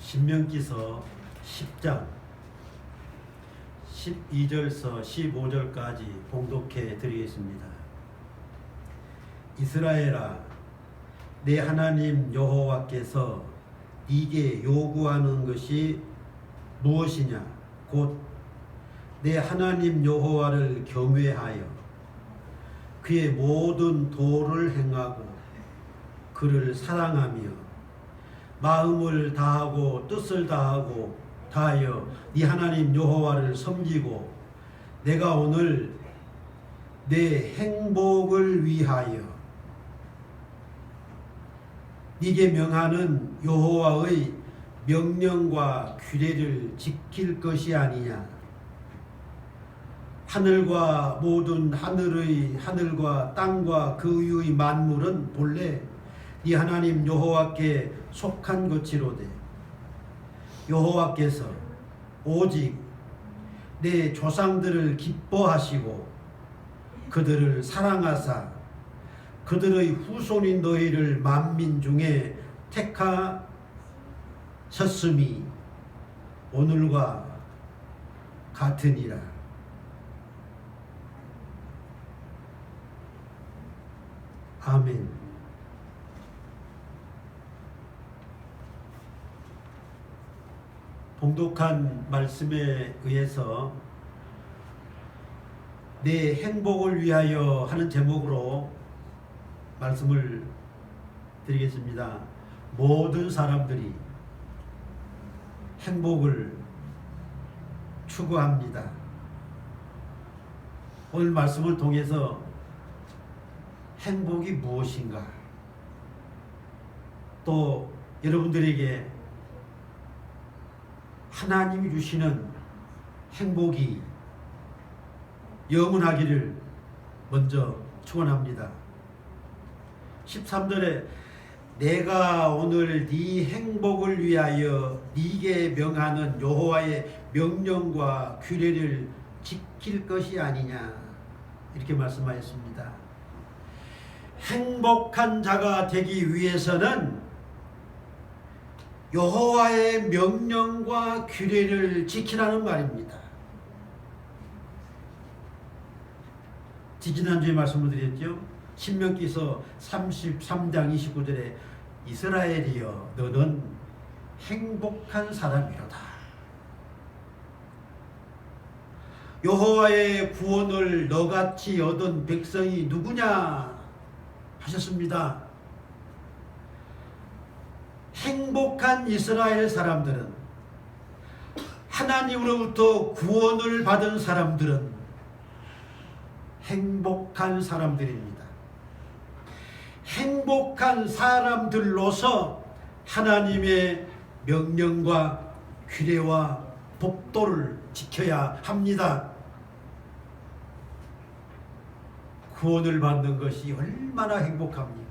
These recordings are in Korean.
신명기서 10장 12절서 15절까지 봉독해 드리겠습니다. 이스라엘아, 내 하나님 여호와께서 네게 요구하는 것이 무엇이냐? 곧 내 하나님 여호와를 경외하여 그의 모든 도를 행하고 그를 사랑하며 마음을 다하고 뜻을 다하여 네 하나님 여호와를 섬기고 내가 오늘 내 행복을 위하여 네게 명하는 여호와의 명령과 규례를 지킬 것이 아니냐. 하늘과 모든 하늘과 땅과 그 위의 만물은 본래 네 하나님 여호와께 속한 것이로되 여호와께서 오직 내 조상들을 기뻐하시고 그들을 사랑하사 그들의 후손인 너희를 만민 중에 택하셨음이 오늘과 같으니라. 아멘. 봉독한 말씀에 의해서 내 행복을 위하여 하는 제목으로 말씀을 드리겠습니다. 모든 사람들이 행복을 추구합니다. 오늘 말씀을 통해서 행복이 무엇인가? 또 여러분들에게 하나님이 주시는 행복이 영원하기를 먼저 축원합니다. 13절에 내가 오늘 네 행복을 위하여 네게 명하는 여호와의 명령과 규례를 지킬 것이 아니냐, 이렇게 말씀하였습니다. 행복한 자가 되기 위해서는 여호와의 명령과 규례를 지키라는 말입니다. 지지난주에 말씀을 드렸죠. 신명기서 33장 29절에 이스라엘이여 너는 행복한 사람이로다. 여호와의 구원을 너같이 얻은 백성이 누구냐 하셨습니다. 행복한 이스라엘 사람들은, 하나님으로부터 구원을 받은 사람들은 행복한 사람들입니다. 행복한 사람들로서 하나님의 명령과 규례와 법도를 지켜야 합니다. 구원을 받는 것이 얼마나 행복합니까?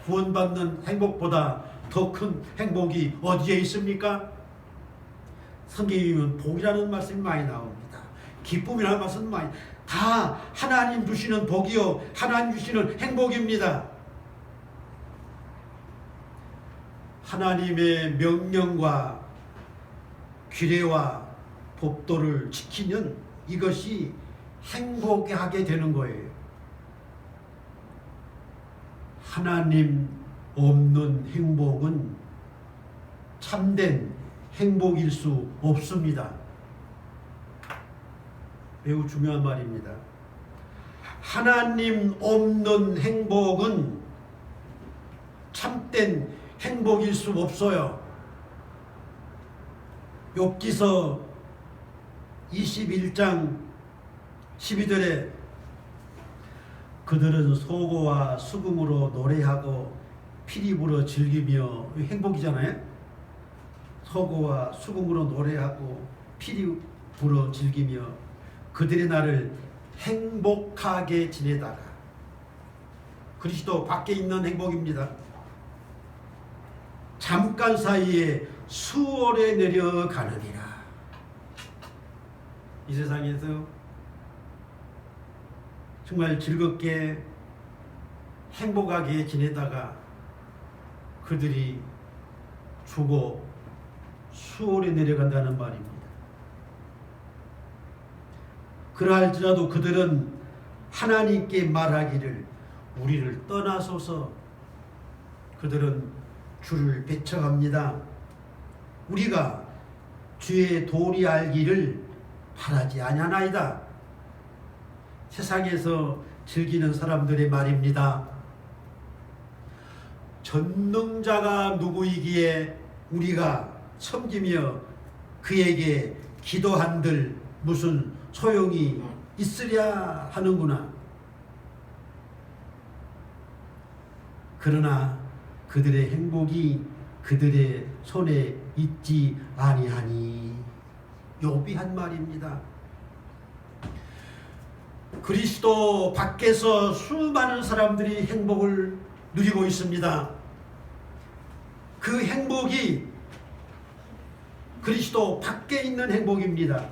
구원받는 행복보다 더 큰 행복이 어디에 있습니까? 성경에 보면 복이라는 말씀이 많이 나옵니다. 기쁨이라는 말씀이 많이, 다 하나님 주시는 복이요 하나님 주시는 행복입니다. 하나님의 명령과 규례와 법도를 지키면 이것이 행복하게 되는 거예요. 하나님 없는 행복은 참된 행복일 수 없습니다. 매우 중요한 말입니다. 하나님 없는 행복은 참된 행복일 수 없어요. 욥기서 21장 12절에 그들은 소고와 수금으로 노래하고 피리 불어 즐기며, 행복이잖아요. 소고와 수금으로 노래하고 피리 불어 즐기며 그들의 날을 행복하게 지내다가, 그리스도 밖에 있는 행복입니다. 잠깐 사이에 수월에 내려가느니라. 이 세상에서 정말 즐겁게 행복하게 지내다가 그들이 죽어 수월에 내려간다는 말입니다. 그러할지라도 그들은 하나님께 말하기를 우리를 떠나소서. 그들은 주를 배척합니다. 우리가 주의 도리 알기를 바라지 아니하나이다. 세상에서 즐기는 사람들의 말입니다. 전능자가 누구이기에 우리가 섬기며 그에게 기도한들 무슨 소용이 있으랴 하는구나. 그러나 그들의 행복이 그들의 손에 있지 아니하니. 욥이 한 말입니다. 그리스도 밖에서 수많은 사람들이 행복을 누리고 있습니다. 그 행복이 그리스도 밖에 있는 행복입니다.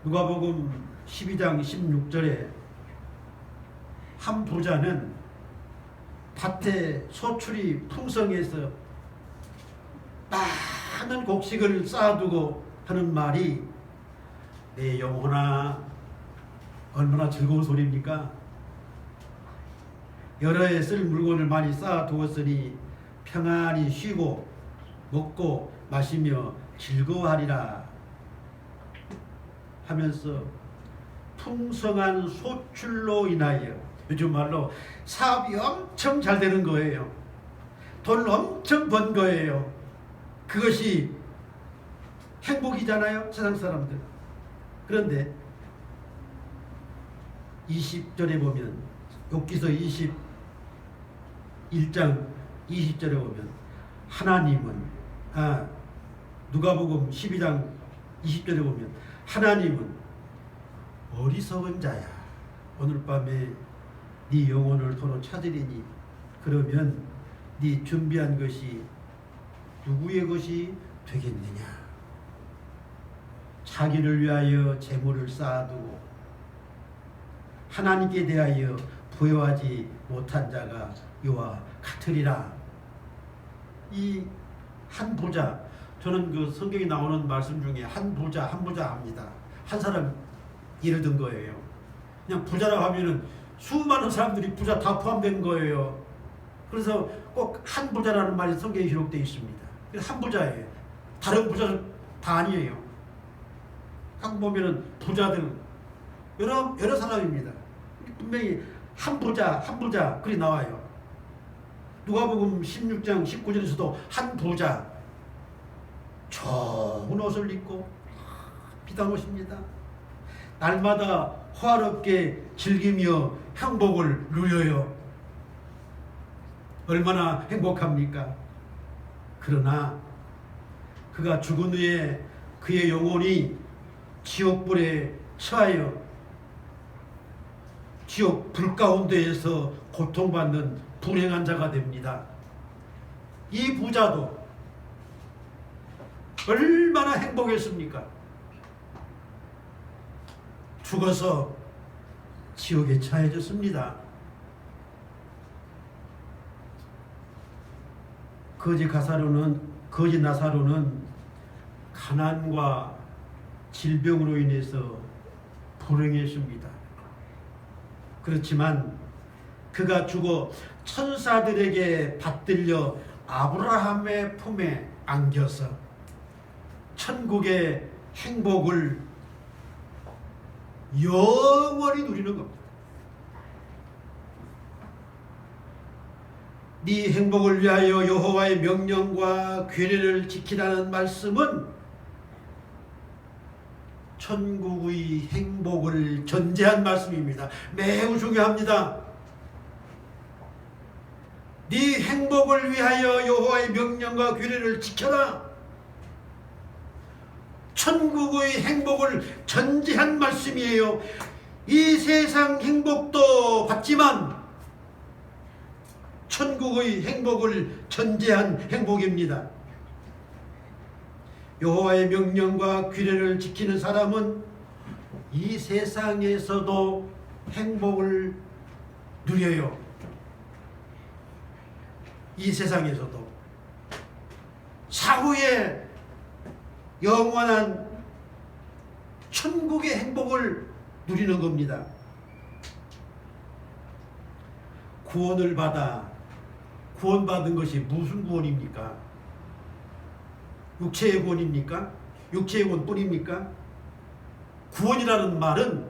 누가복음 12장 16절에 한 부자는 밭에 소출이 풍성해서 많은 곡식을 쌓아두고 하는 말이 내 영혼아, 얼마나 즐거운 소리입니까? 여러 해 쓸 물건을 많이 쌓아두었으니 평안히 쉬고 먹고 마시며 즐거워하리라 하면서 풍성한 소출로 인하여, 요즘 말로 사업이 엄청 잘 되는 거예요. 돈을 엄청 번 거예요. 그것이 행복이잖아요, 세상 사람들. 그런데 20절에 보면, 욥기서 21장 20절에 보면 하나님은, 누가복음 12장 20절에 보면 하나님은 어리석은 자야. 오늘 밤에 네 영혼을 도로 찾으리니 그러면 네 준비한 것이 누구의 것이 되겠느냐. 자기를 위하여 재물을 쌓아두고 하나님께 대하여 부여하지 못한 자가 이와 같으리라. 이 한 부자, 저는 그 성경에 나오는 말씀 중에 한 부자 합니다. 한 사람 예를 든 거예요. 그냥 부자라고 하면은 수많은 사람들이 부자 다 포함된 거예요. 그래서 꼭 한 부자라는 말이 성경에 기록되어 있습니다. 한 부자예요. 다른 부자는 다 아니에요. 한국 보면은 부자들 여러 사람입니다. 분명히 한 부자 그리 나와요. 누가복음 16장 19절에서도 한 부자 좋은 옷을 입고 비싼 옷입니다. 날마다 화롭게 즐기며 행복을 누려요. 얼마나 행복합니까? 그러나 그가 죽은 후에 그의 영혼이 지옥불에 처하여 지옥 불 가운데에서 고통받는 불행한 자가 됩니다. 이 부자도 얼마나 행복했습니까? 죽어서 지옥에 처해졌습니다. 거지 나사로는 가난과 질병으로 인해서 불행했습니다. 그렇지만 그가 죽어 천사들에게 받들려 아브라함의 품에 안겨서 천국의 행복을 영원히 누리는 겁니다. 네 행복을 위하여 여호와의 명령과 규례를 지키라는 말씀은 천국의 행복을 전제한 말씀입니다. 매우 중요합니다. 네 행복을 위하여 여호와의 명령과 규례를 지켜라. 천국의 행복을 전제한 말씀이에요. 이 세상 행복도 받지만 천국의 행복을 전제한 행복입니다. 여호와의 명령과 규례를 지키는 사람은 이 세상에서도 행복을 누려요. 이 세상에서도 사후에 영원한 천국의 행복을 누리는 겁니다. 구원을 받아 구원받은 것이 무슨 구원입니까? 육체의 구원입니까? 육체의 구원뿐입니까? 구원이라는 말은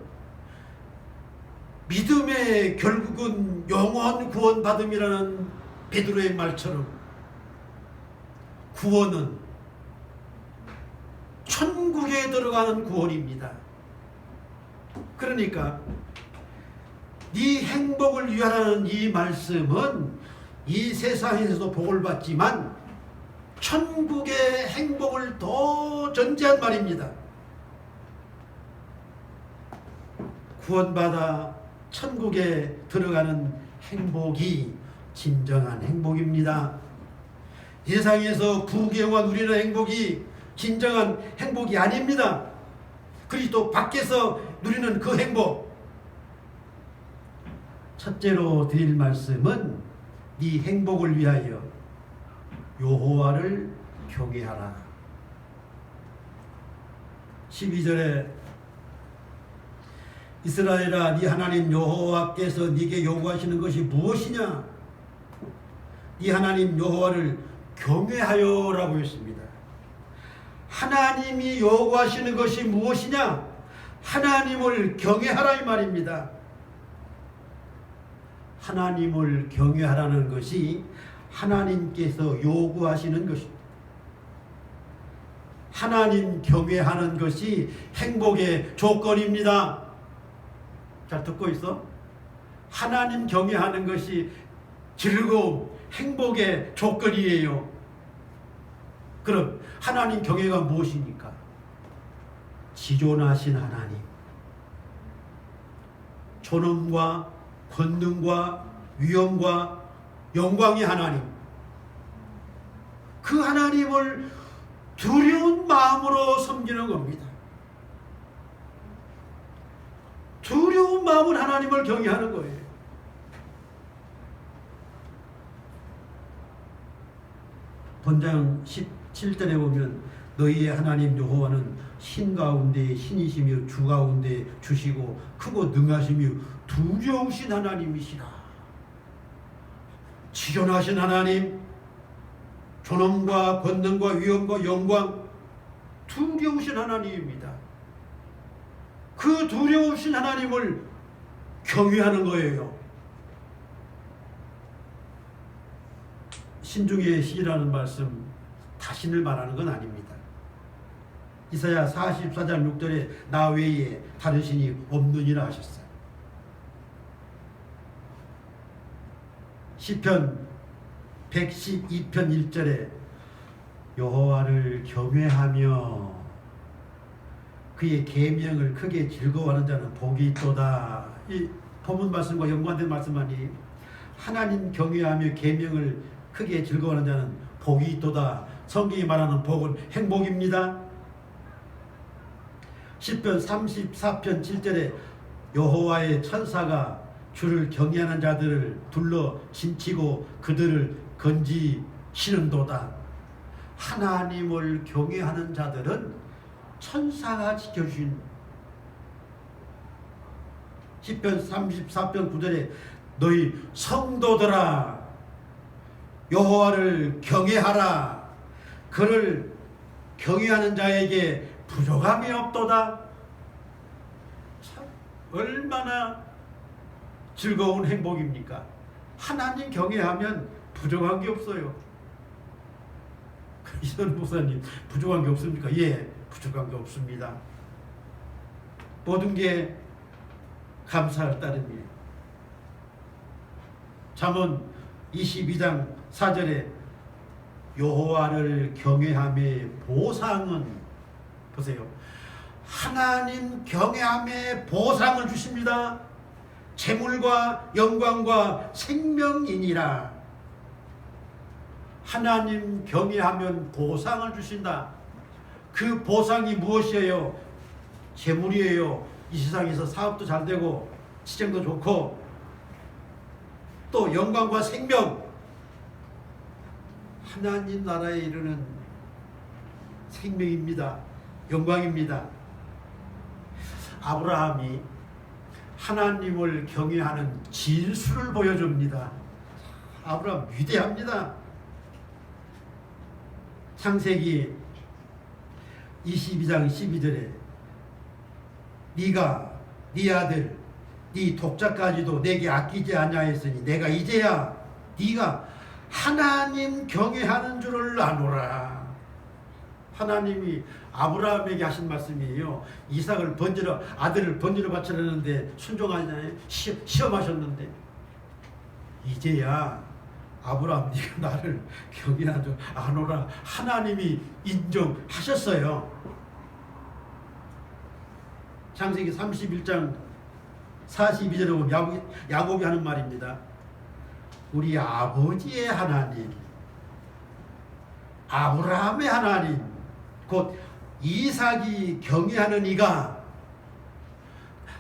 믿음의 결국은 영원 구원받음이라는 베드로의 말처럼 구원은 천국에 들어가는 구원입니다. 그러니까 네 행복을 위하라는 이 말씀은 이 세상에서도 복을 받지만 천국의 행복을 더 전제한 말입니다. 구원받아 천국에 들어가는 행복이 진정한 행복입니다. 세상에서 부귀영화 누리는 행복이 진정한 행복이 아닙니다. 그리스도 밖에서 누리는 그 행복. 첫째로 드릴 말씀은 네 행복을 위하여 여호와를 경외하라. 12절에 이스라엘아 네 하나님 여호와께서 네게 요구하시는 것이 무엇이냐? 네 하나님 여호와를 경외하여라고 했습니다. 하나님이 요구하시는 것이 무엇이냐? 하나님을 경외하라 이 말입니다. 하나님을 경외하라는 것이 하나님께서 요구하시는 것입니다. 하나님 경외하는 것이 행복의 조건입니다. 잘 듣고 있어? 하나님 경외하는 것이 즐거움, 행복의 조건이에요. 그럼 하나님 경외가 무엇입니까? 지존하신 하나님, 존엄과 권능과 위엄과 영광의 하나님, 그 하나님을 두려운 마음으로 섬기는 겁니다. 두려운 마음으로 하나님을 경외하는 거예요. 본장 17절에 보면 너희의 하나님 여호와는 신 가운데 신이시며 주 가운데 주시고 크고 능하시며 두려우신 하나님이시라. 지존하신 하나님, 존엄과 권능과 위엄과 영광, 두려우신 하나님입니다. 그 두려우신 하나님을 경외하는 거예요. 신중의 시라는 말씀 자신을 말하는 건 아닙니다. 이사야 44장 6절에 나 외에 다른 신이 없느니라 하셨어요. 시편 112편 1절에 여호와를 경외하며 그의 계명을 크게 즐거워하는 자는 복이 있도다. 이 본문 말씀과 연관된 말씀 아니에요? 하나님 경외하며 계명을 크게 즐거워하는 자는 복이 있도다. 성경이 말하는 복은 행복입니다. 시편 34편 7절에 여호와의 천사가 주를 경외하는 자들을 둘러 진치고 그들을 건지시는도다. 하나님을 경외하는 자들은 천사가 지켜주신. 시편 34편 9절에 너희 성도들아 여호와를 경외하라. 그를 경외하는 자에게 부족함이 없도다. 참 얼마나 즐거운 행복입니까? 하나님 경외하면 부족한 게 없어요. 이선 목사님 부족한 게 없습니까? 예, 부족한 게 없습니다. 모든 게 감사할 따름이에요. 잠언 22장 4절에 여호와를 경외함의 보상은, 보세요, 하나님 경외함의 보상을 주십니다. 재물과 영광과 생명이니라. 하나님 경외하면 보상을 주신다. 그 보상이 무엇이에요? 재물이에요. 이 세상에서 사업도 잘 되고 치정도 좋고 또 영광과 생명, 하나님 나라에 이르는 생명입니다. 영광입니다. 아브라함이 하나님을 경외하는 진수를 보여줍니다. 아브라함 위대합니다. 창세기 22장 12절에 네가 네 아들 네 독자까지도 내게 아끼지 아니하였으니 내가 이제야 네가 하나님 경외하는 줄을 아노라. 하나님이 아브라함에게 하신 말씀이에요. 이삭을 아들을 번지러 바치려는데 순종하잖아요. 시험하셨는데 이제야 아브라함 네가 나를 경외하는 줄 아노라. 하나님이 인정하셨어요. 창세기 31장 42절에 보면 야곱이 하는 말입니다. 우리 아버지의 하나님, 아브라함의 하나님, 곧 이삭이 경외하는 이가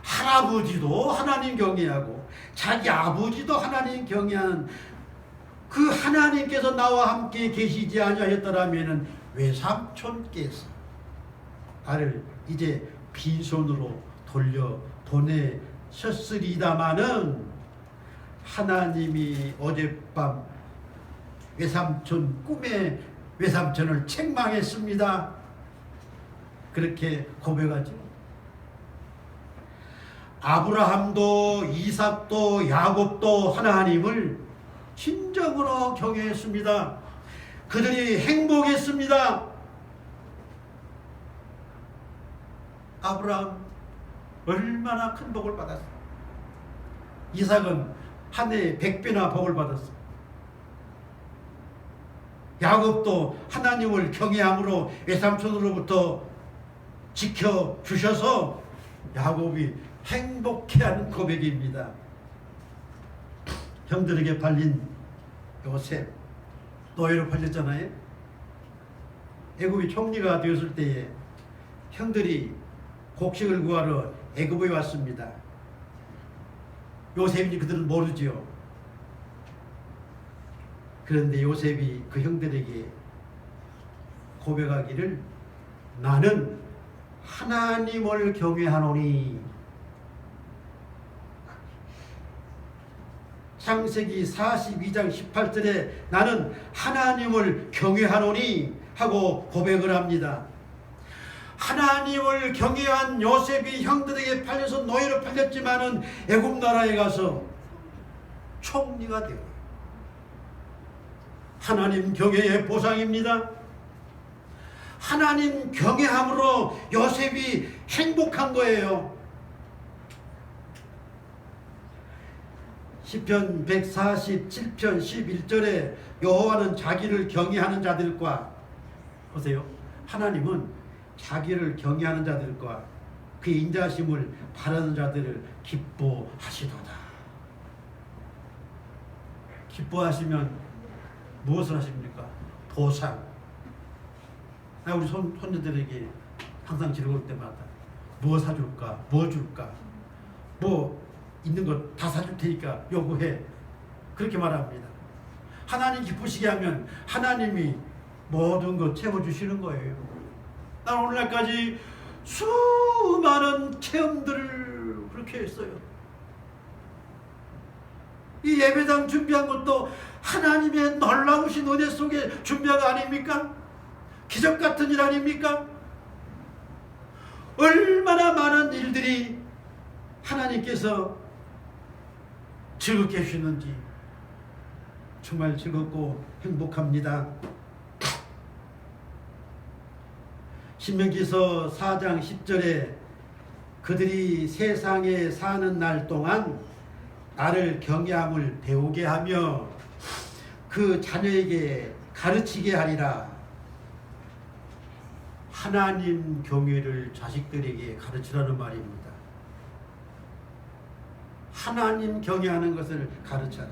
할아버지도 하나님 경외하고 자기 아버지도 하나님 경외하는 그 하나님께서 나와 함께 계시지 아니하였더라면 외삼촌께서 나를 이제 빈손으로 보내셨으리다마는 하나님이 어젯밤 외삼촌 꿈에 외삼촌을 책망했습니다. 그렇게 고백하죠. 아브라함도 이삭도 야곱도 하나님을 진정으로 경외했습니다. 그들이 행복했습니다. 아브라함 얼마나 큰 복을 받았어. 이삭은 한 해에 100배나 복을 받았어. 야곱도 하나님을 경외함으로 외삼촌으로부터 지켜주셔서 야곱이 행복해하는 고백입니다. 형들에게 팔린 요셉 노예로 팔렸잖아요. 애굽이 총리가 되었을 때에 형들이 곡식을 구하러 애굽에 왔습니다. 요셉인지 그들은 모르지요. 그런데 요셉이 그 형들에게 고백하기를 나는 하나님을 경외하노니. 창세기 42장 18절에 나는 하나님을 경외하노니 하고 고백을 합니다. 하나님을 경외한 요셉이 형들에게 팔려서 노예로 팔렸지만은 애굽 나라에 가서 총리가 되어 하나님 경외의 보상입니다. 하나님 경외함으로 요셉이 행복한 거예요. 시편 147편 11절에 여호와는 자기를 경외하는 자들과, 보세요, 하나님은 자기를 경외하는 자들과 그 인자심을 바라는 자들을 기뻐하시도다. 기뻐하시면 무엇을 하십니까? 보상. 나 우리 손녀들에게 항상 즐거울 때마다 뭐 사줄까? 뭐 줄까? 뭐 있는 거 다 사줄 테니까 요구해. 그렇게 말합니다. 하나님 기쁘시게 하면 하나님이 모든 것 채워주시는 거예요. 난 오늘날까지 수많은 체험들을 그렇게 했어요. 이 예배당 준비한 것도 하나님의 놀라우신 은혜 속에 준비한 거 아닙니까? 기적 같은 일 아닙니까? 얼마나 많은 일들이 하나님께서 즐겁게 해주시는지 정말 즐겁고 행복합니다. 신명기서 4장 10절에 그들이 세상에 사는 날 동안 나를 경외함을 배우게 하며 그 자녀에게 가르치게 하리라. 하나님 경외를 자식들에게 가르치라는 말입니다. 하나님 경외하는 것을 가르쳐라.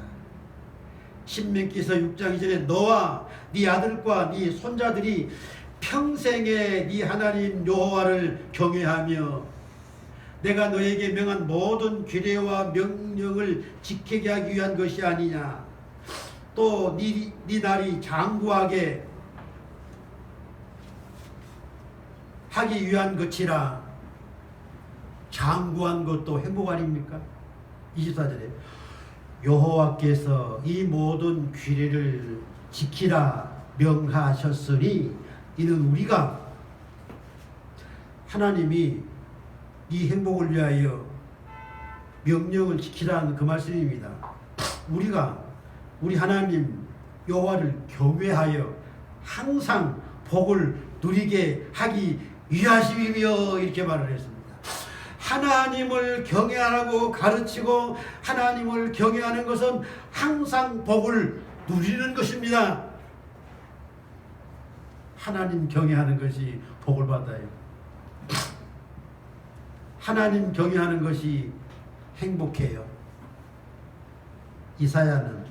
신명기서 6장 2절에 너와 네 아들과 네 손자들이 평생에 네 하나님 여호와를 경외하며 내가 너에게 명한 모든 규례와 명령을 지키게 하기 위한 것이 아니냐. 또 네 날이 장구하게 하기 위한 것이라. 장구한 것도 행복 아닙니까? 24절에 여호와께서 이 모든 규례를 지키라 명하셨으니 이는 우리가 하나님이 이 행복을 위하여 명령을 지키라는 그 말씀입니다. 우리가 우리 하나님 여호와를 경외하여 항상 복을 누리게 하기 위하심이며 이렇게 말을 했습니다. 하나님을 경외하라고 가르치고 하나님을 경외하는 것은 항상 복을 누리는 것입니다. 하나님 경외하는 것이 복을 받아요. 하나님 경외하는 것이 행복해요. 이사야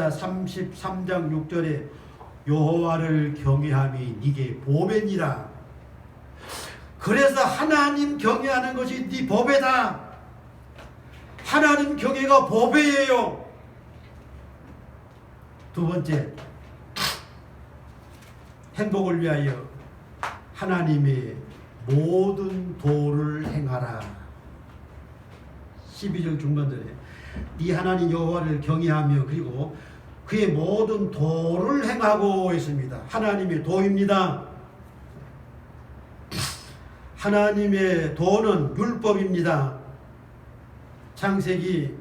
33장 6절에 여호와를 경외함이 네게 보배니라. 그래서 하나님 경외하는 것이 네 보배다. 하나님 경외가 보배예요. 두 번째, 행복을 위하여 하나님의 모든 도를 행하라. 12절 중반절에 네 하나님 여호와를 경외하며 그리고 그의 모든 도를 행하고 있습니다. 하나님의 도입니다. 하나님의 도는 율법입니다. 창세기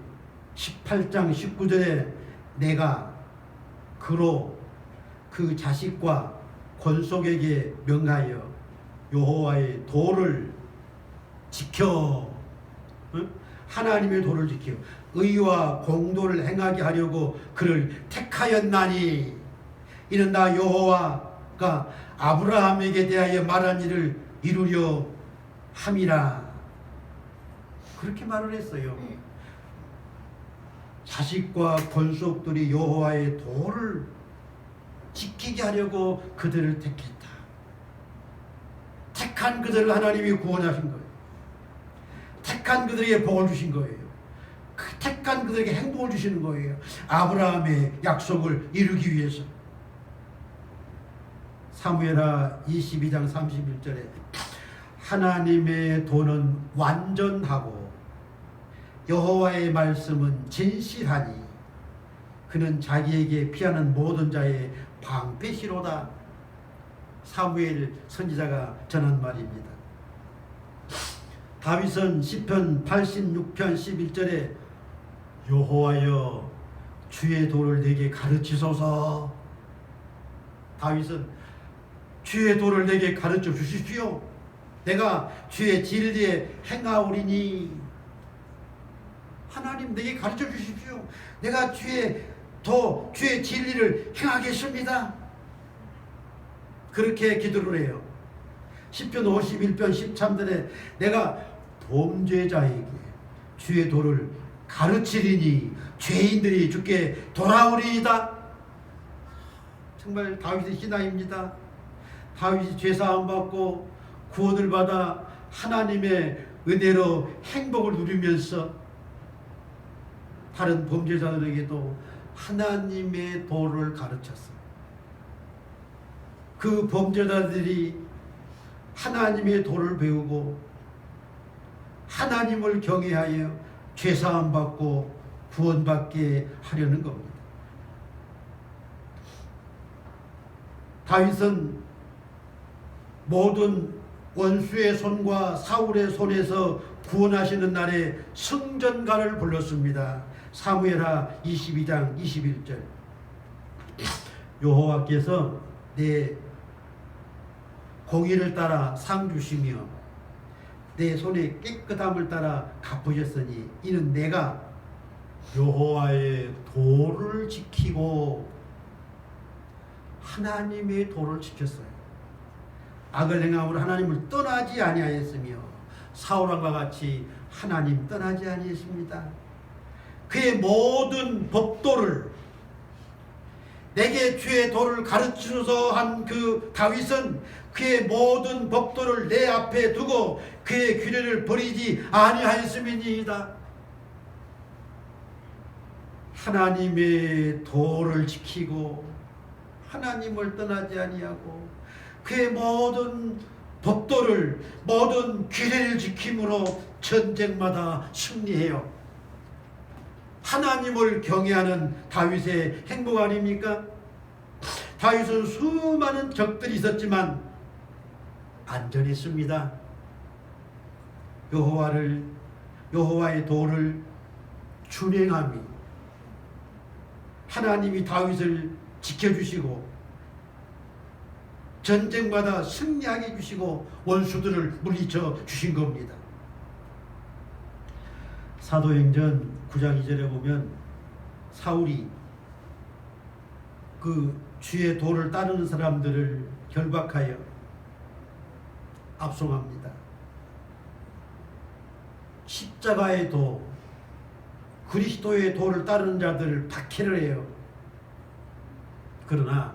18장 19절에 내가 그로 그 자식과 권속에게 명하여 여호와의 도를 지켜. 하나님의 도를 지켜 의와 공도를 행하게 하려고 그를 택하였나니 이는 나 여호와가 아브라함에게 대하여 말한 일을 이루려 함이라. 그렇게 말을 했어요. 자식과 권속들이 여호와의 도를 지키게 하려고 그들을 택했다. 택한 그들을 하나님이 구원하신 거예요. 택한 그들에게 복을 주신 거예요. 택한 그들에게 행복을 주시는 거예요. 아브라함의 약속을 이루기 위해서. 사무엘하 22장 31절에 하나님의 도는 완전하고 여호와의 말씀은 진실하니 그는 자기에게 피하는 모든 자의 방패시로다. 사무엘 선지자가 전한 말입니다. 다윗은 시편 86편 11절에 여호와여 주의 도를 내게 가르치소서. 다윗은 주의 도를 내게 가르쳐 주십시오. 내가 주의 진리에 행하오리니. 하나님 내게 가르쳐 주십시오. 내가 주의 도, 주의 진리를 행하겠습니다. 그렇게 기도를 해요. 시편 51편 13절에 내가 범죄자에게 주의 도를 가르치리니 죄인들이 주께 돌아오리이다. 정말 다윗의 신앙입니다. 다윗이 죄사함 받고 구원을 받아 하나님의 은혜로 행복을 누리면서 다른 범죄자들에게도 하나님의 도를 가르쳤어요. 그 범죄자들이 하나님의 도를 배우고 하나님을 경외하여 죄사함 받고 구원받게 하려는 겁니다. 다윗은 모든 원수의 손과 사울의 손에서 구원하시는 날에 승전가를 불렀습니다. 사무엘하 22장 21절 여호와께서 내 공의를 따라 상 주시며 내 손의 깨끗함을 따라 갚으셨으니 이는 내가 여호와의 도를 지키고 하나님의 도를 지켰어요. 악을 행함으로 하나님을 떠나지 아니하였으며 사울왕과 같이 하나님 떠나지 아니했습니다. 그의 모든 법도를 내게 주의 도를 가르치소서 한 그 다윗은 그의 모든 법도를 내 앞에 두고 그의 규례를 버리지 아니하였음이니이다. 하나님의 도를 지키고 하나님을 떠나지 아니하고 그의 모든 법도를 모든 규례를 지킴으로 전쟁마다 승리해요. 하나님을 경외하는 다윗의 행복 아닙니까? 다윗은 수많은 적들이 있었지만 안전했습니다. 여호와의 도를 준행함이 하나님이 다윗을 지켜주시고 전쟁마다 승리하게 해주시고 원수들을 물리쳐 주신 겁니다. 사도행전 9장 2절에 보면 사울이 그 주의 도를 따르는 사람들을 결박하여 압송합니다. 십자가의 도, 그리스도의 도를 따르는 자들을 박해를 해요. 그러나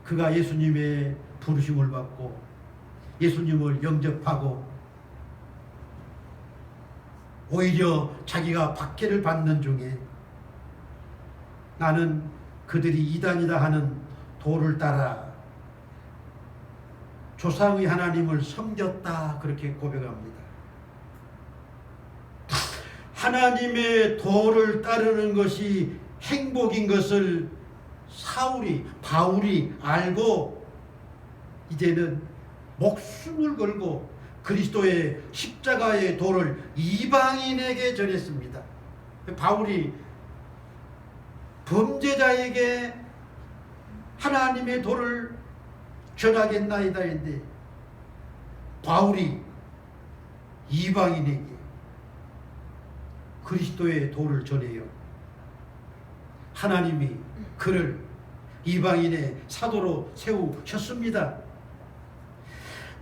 그가 예수님의 부르심을 받고 예수님을 영접하고 오히려 자기가 박해를 받는 중에 나는 그들이 이단이다 하는 도를 따라 조상의 하나님을 섬겼다 그렇게 고백합니다. 하나님의 도를 따르는 것이 행복인 것을 바울이 알고 이제는 목숨을 걸고 그리스도의 십자가의 도를 이방인에게 전했습니다. 바울이 범죄자에게 하나님의 도를 전하겠나이다 했는데 바울이 이방인에게 그리스도의 도를 전해요. 하나님이 그를 이방인의 사도로 세우셨습니다.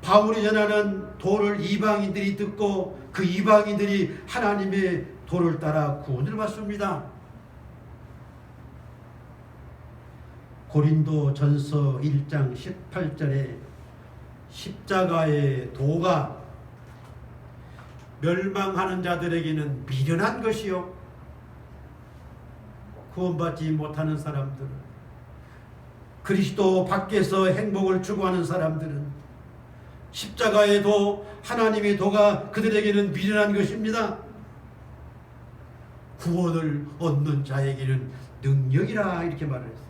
바울이 전하는 도를 이방인들이 듣고 그 이방인들이 하나님의 도를 따라 구원을 받습니다. 고린도전서 1장 18절에 십자가의 도가 멸망하는 자들에게는 미련한 것이요 구원받지 못하는 사람들은 그리스도 밖에서 행복을 추구하는 사람들은 십자가의 도 하나님의 도가 그들에게는 미련한 것입니다. 구원을 얻는 자에게는 능력이라 이렇게 말했습니다.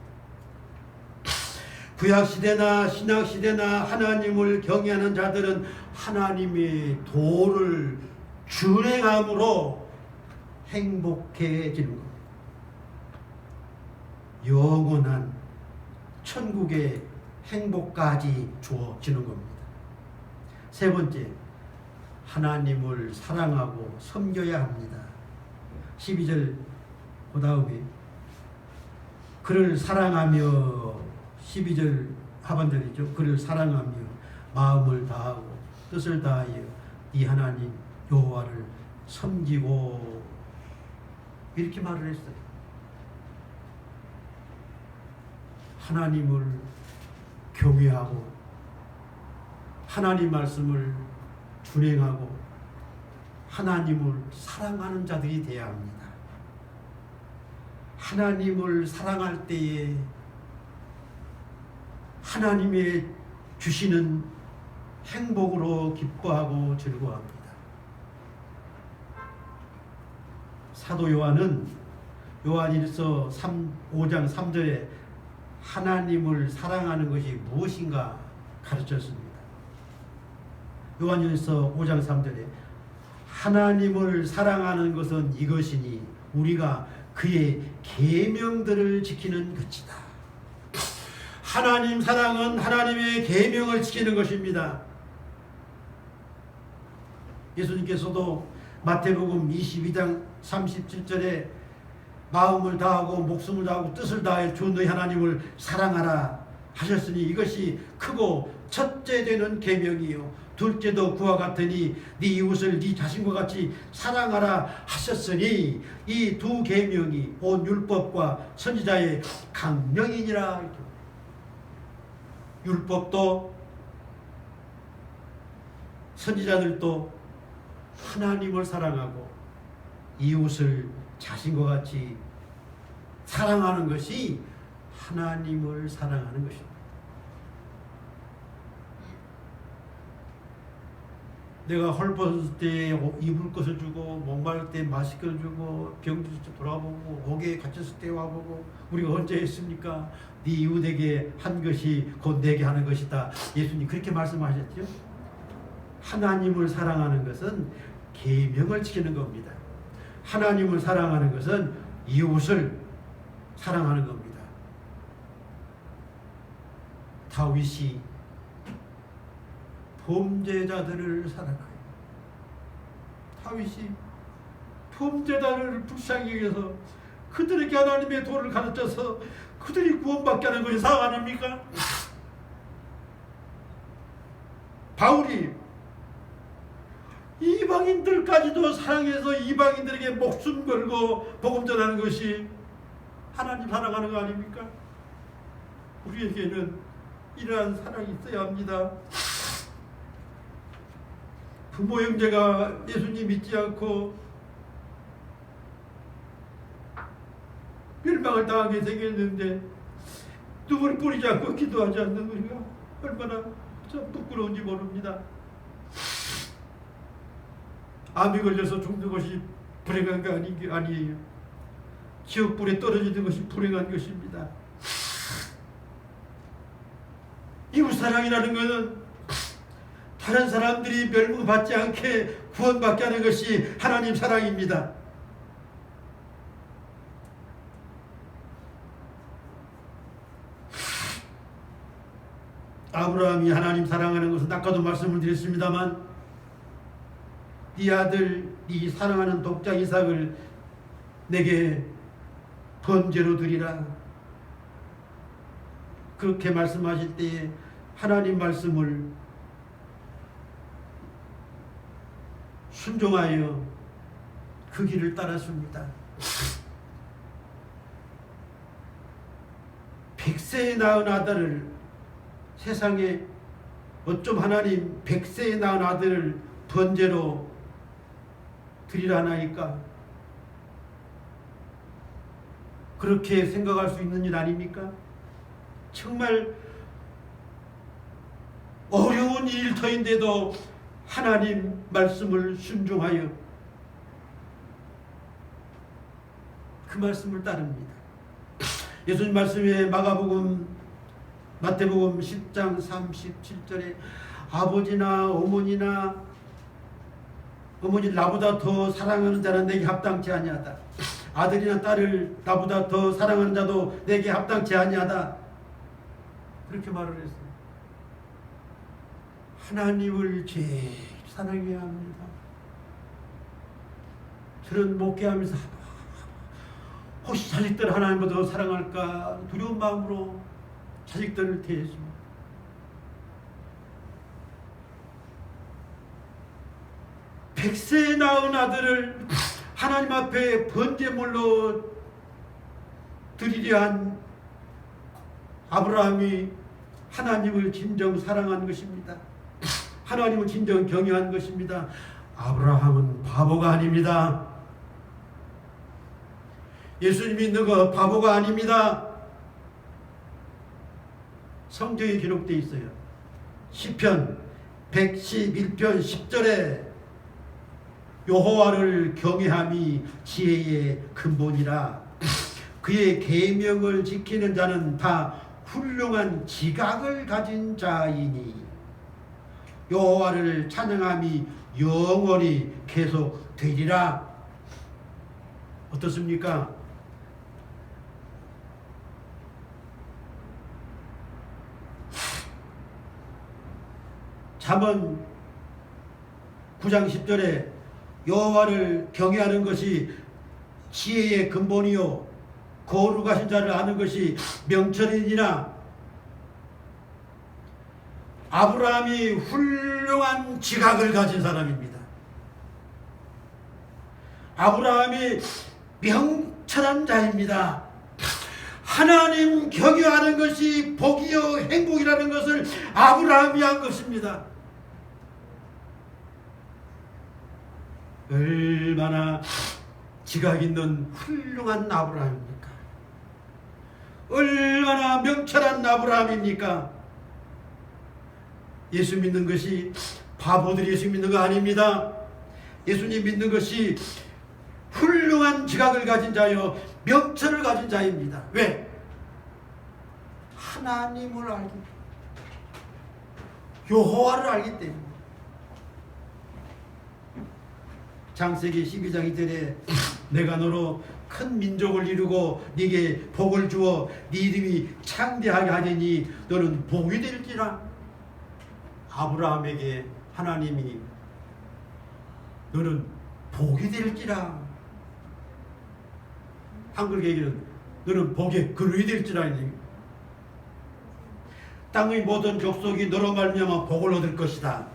구약시대나 신약시대나 하나님을 경외하는 자들은 하나님의 도를 준행함으로 행복해지는 겁니다. 영원한 천국의 행복까지 주어지는 겁니다. 세 번째, 하나님을 사랑하고 섬겨야 합니다. 12절 그 다음에 그를 사랑하며 12절 하반절이죠. 그를 사랑하며 마음을 다하고 뜻을 다하여 이 하나님 여호와를 섬기고 이렇게 말을 했어요. 하나님을 경외하고 하나님 말씀을 준행하고 하나님을 사랑하는 자들이 되어야 합니다. 하나님을 사랑할 때에 하나님의 주시는 행복으로 기뻐하고 즐거워합니다. 사도 요한은 요한일서 5장 3절에 하나님을 사랑하는 것이 무엇인가 가르쳤습니다. 요한일서 5장 3절에 하나님을 사랑하는 것은 이것이니 우리가 그의 계명들을 지키는 것이다. 하나님 사랑은 하나님의 계명을 지키는 것입니다. 예수님께서도 마태복음 22장 37절에 마음을 다하고 목숨을 다하고 뜻을 다해 주 너희 하나님을 사랑하라 하셨으니 이것이 크고 첫째 되는 계명이요 둘째도 그와 같으니 네 이웃을 네 자신과 같이 사랑하라 하셨으니 이 두 계명이 온 율법과 선지자의 강령이니라. 율법도 선지자들도 하나님을 사랑하고 이웃을 자신과 같이 사랑하는 것이 하나님을 사랑하는 것입니다. 내가 헐벗을 때 입을 것을 주고, 목마를 때 마실 것을 주고, 병들을 때 돌아보고, 옥에 갇혔을 때 와보고, 우리가 언제 했습니까? 네 이웃에게 한 것이 곧 내게 하는 것이다. 예수님 그렇게 말씀하셨죠. 하나님을 사랑하는 것은 계명을 지키는 겁니다. 하나님을 사랑하는 것은 이웃을 사랑하는 겁니다. 다윗이 범죄자들을 사랑하여, 다윗이 범죄자들을 불쌍히 여겨서 그들에게 하나님의 도를 가르쳐서 그들이 구원받게 하는 것이 사랑 아닙니까? 바울이 이방인들까지도 사랑해서 이방인들에게 목숨 걸고 복음 전하는 것이 하나님 사랑하는 거 아닙니까? 우리에게는 이러한 사랑이 있어야 합니다. 부모 형제가 예수님 믿지 않고 멸망을 당하게 생겼는데 눈물 뿌리지 않고 기도하지 않는 우리가 얼마나 참 부끄러운지 모릅니다. 암이 걸려서 죽는 것이 불행한 게 아니에요. 지옥불에 떨어지는 것이 불행한 것입니다. 이웃사랑이라는 것은 다른 사람들이 멸망받지 않게 구원받게 하는 것이 하나님 사랑입니다. 아브라함이 하나님 사랑하는 것은 아까도 말씀을 드렸습니다만, 네 아들, 네 사랑하는 독자 이삭을 내게 번제로 드리라, 그렇게 말씀하실 때에 하나님 말씀을 순종하여 그 길을 따랐습니다. 100세에 낳은 아들을, 세상에 어쩜 하나님 100세에 낳은 아들을 번제로 드리라나이까? 그렇게 생각할 수 있는 일 아닙니까? 정말 어려운 일터인데도 하나님 말씀을 순종하여 그 말씀을 따릅니다. 예수님 말씀에 마가복음, 마태복음 10장 37절에 아버지나 어머니나 어머니 나보다 더 사랑하는 자는 내게 합당치 아니하다. 아들이나 딸을 나보다 더 사랑하는 자도 내게 합당치 아니하다. 그렇게 말을 했어요. 하나님을 제일 사랑해야 합니다. 저는 목회하면서 혹시 자식들 하나님보다 더 사랑할까 두려운 마음으로 자식들을 대했습니다. 백세에 낳은 아들을 하나님 앞에 번제물로 드리려 한 아브라함이 하나님을 진정 사랑한 것입니다. 하나님을 진정 경외한 것입니다. 아브라함은 바보가 아닙니다. 예수님 믿는 거 바보가 아닙니다. 성경에 기록되어 있어요. 시편 111편 10절에 여호와를 경외함이 지혜의 근본이라. 그의 계명을 지키는 자는 다 훌륭한 지각을 가진 자이니 여호와를 찬양함이 영원히 계속되리라. 어떻습니까? 잠언 9장 10절에 여호와를 경외하는 것이 지혜의 근본이요 거룩하신 자를 아는 것이 명철이니라. 아브라함이 훌륭한 지각을 가진 사람입니다. 아브라함이 명철한 자입니다. 하나님 경외하는 것이 복이요 행복이라는 것을 아브라함이 한 것입니다. 얼마나 지각 있는 훌륭한 아브라함입니까? 얼마나 명철한 아브라함입니까? 예수 믿는 것이 바보들이 예수 믿는 거 아닙니다. 예수님 믿는 것이 훌륭한 지각을 가진 자여 명철을 가진 자입니다. 왜? 하나님을 알기, 여호와를 알기 때문에. 창세기 12장 2절에 내가 너로 큰 민족을 이루고 네게 복을 주어 네 이름이 창대하게 하리니 너는 복이 될지라. 아브라함에게 하나님이 너는 복이 될지라. 한글 얘기는 너는 복의 근원이 될지라. 땅의 모든 족속이 너로 말미암아 복을 얻을 것이다.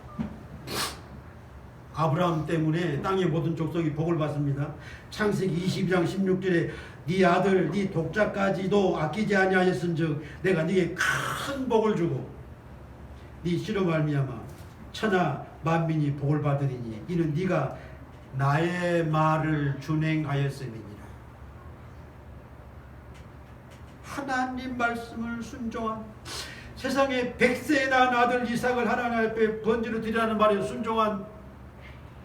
아브라함 때문에 땅의 모든 족속이 복을 받습니다. 창세기 22장 16절에 네 아들 네 독자까지도 아끼지 아니하였은즉 내가 네게 큰 복을 주고 네 씨로 말미암아 천하 만민이 복을 받으리니 이는 네가 나의 말을 준행하였음이니라. 하나님 말씀을 순종한, 세상에 100세에 낳은 아들 이삭을 하나님 앞에 번제로 드리라는 말에 순종한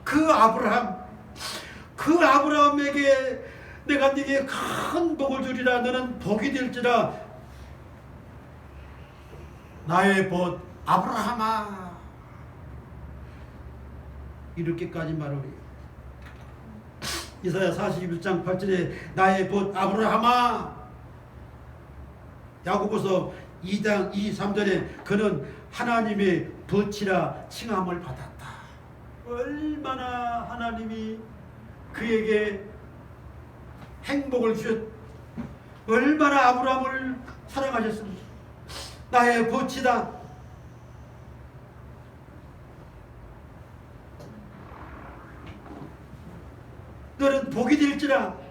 그 아브라함에게 내가 네게 큰 복을 주리라. 너는 복이 될지라. 나의 복 아브라함아, 이렇게까지 말을 해요. 이사야 41장 8절에 나의 복 아브라함아. 야고보서 2장 2, 3절에 그는 하나님의 벗이라 칭함을 받았다. 얼마나 하나님이 그에게 행복을 주셨, 얼마나 아브라함을 사랑하셨습니까? 나의 벗이다. 너는 복이 될지라.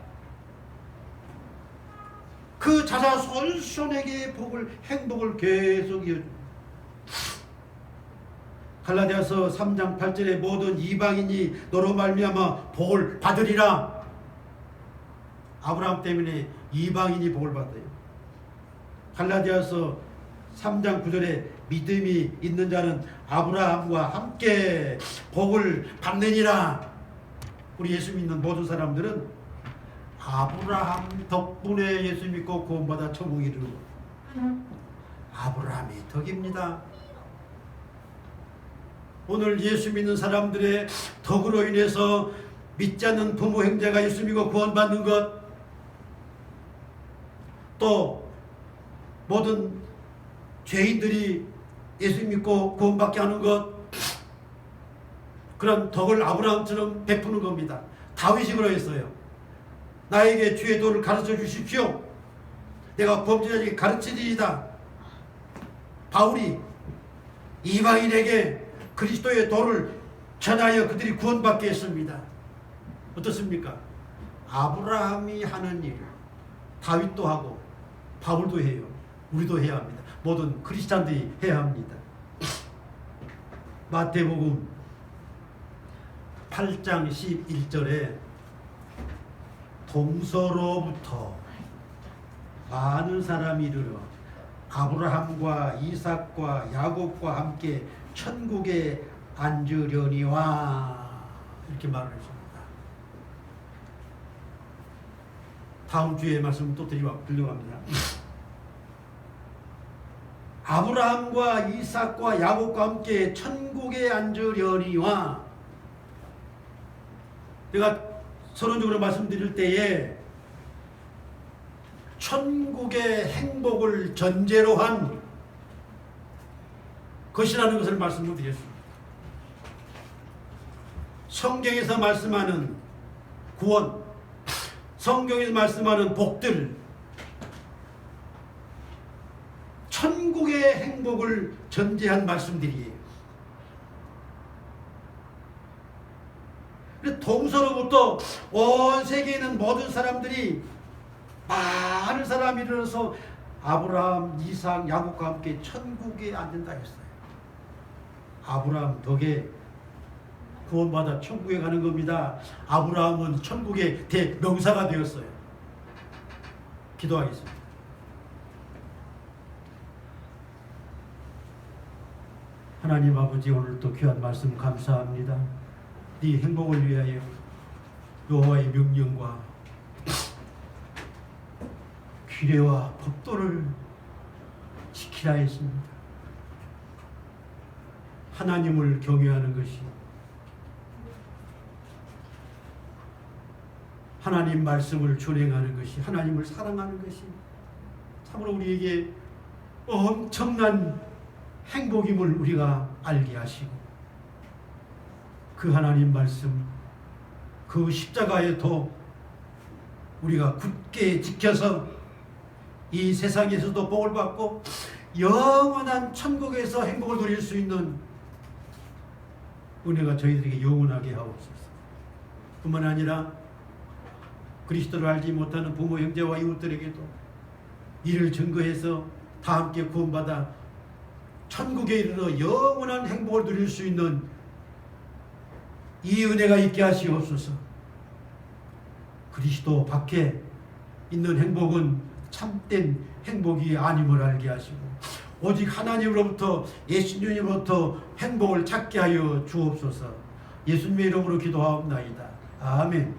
그 자자손손에게 복을, 행복을 계속 이어줍니다. 갈라디아서 3장 8절에 모든 이방인이 너로 말미암아 복을 받으리라. 아브라함 때문에 이방인이 복을 받아요. 갈라디아서 3장 9절에 믿음이 있는 자는 아브라함과 함께 복을 받느니라. 우리 예수 믿는 모든 사람들은 아브라함 덕분에 예수 믿고 구원받아 천국에 이르고, 아브라함의 덕입니다. 오늘 예수 믿는 사람들의 덕으로 인해서 믿지 않는 부모 형제가 예수 믿고 구원받는 것, 또 모든 죄인들이 예수 믿고 구원받게 하는 것, 그런 덕을 아브라함처럼 베푸는 겁니다. 다윗이 그러했어요. 나에게 주의 도를 가르쳐 주십시오. 내가 범죄자에게 가르치리이다. 바울이 이방인에게 그리스도의 도를 전하여 그들이 구원받게 했습니다. 어떻습니까? 아브라함이 하는 일, 다윗도 하고 바울도 해요. 우리도 해야 합니다. 모든 크리스찬들이 해야 합니다. 마태복음 8장 11절에 동서로부터 많은 사람이 이르러 아브라함과 이삭과 야곱과 함께 천국에 앉으려니와, 이렇게 말을 했습니다. 다음 주에 말씀 또 들려갑니다. 아브라함과 이삭과 야곱과 함께 천국에 앉으려니와, 제가 서론적으로 말씀드릴 때에 천국의 행복을 전제로 한 것이라는 것을 말씀을 드렸습니다. 성경에서 말씀하는 구원, 성경에서 말씀하는 복들, 천국의 행복을 전제한 말씀들이에요. 동서로부터 온 세계에 있는 모든 사람들이, 많은 사람이 일어나서 아브라함, 이삭, 야곱과 함께 천국에 앉는다 했어요. 아브라함 덕에 구원받아 천국에 가는 겁니다. 아브라함은 천국의 대명사가 되었어요. 기도하겠습니다. 하나님 아버지, 오늘도 귀한 말씀 감사합니다. 네 행복을 위하여 여호와의 명령과 규례와 법도를 지키라 했습니다. 하나님을 경외하는 것이, 하나님 말씀을 준행하는 것이, 하나님을 사랑하는 것이 참으로 우리에게 엄청난 행복임을 우리가 알게 하시고, 그 하나님 말씀, 그 십자가에 도 우리가 굳게 지켜서 이 세상에서도 복을 받고 영원한 천국에서 행복을 누릴 수 있는 은혜가 저희들에게 영원하게 하옵소서. 뿐만 아니라 그리스도를 알지 못하는 부모, 형제와 이웃들에게도 이를 증거해서 다 함께 구원받아 천국에 이르러 영원한 행복을 누릴 수 있는 이 은혜가 있게 하시옵소서. 그리스도 밖에 있는 행복은 참된 행복이 아님을 알게 하시고, 오직 하나님으로부터, 예수님으로부터 행복을 찾게 하여 주옵소서. 예수님의 이름으로 기도하옵나이다. 아멘.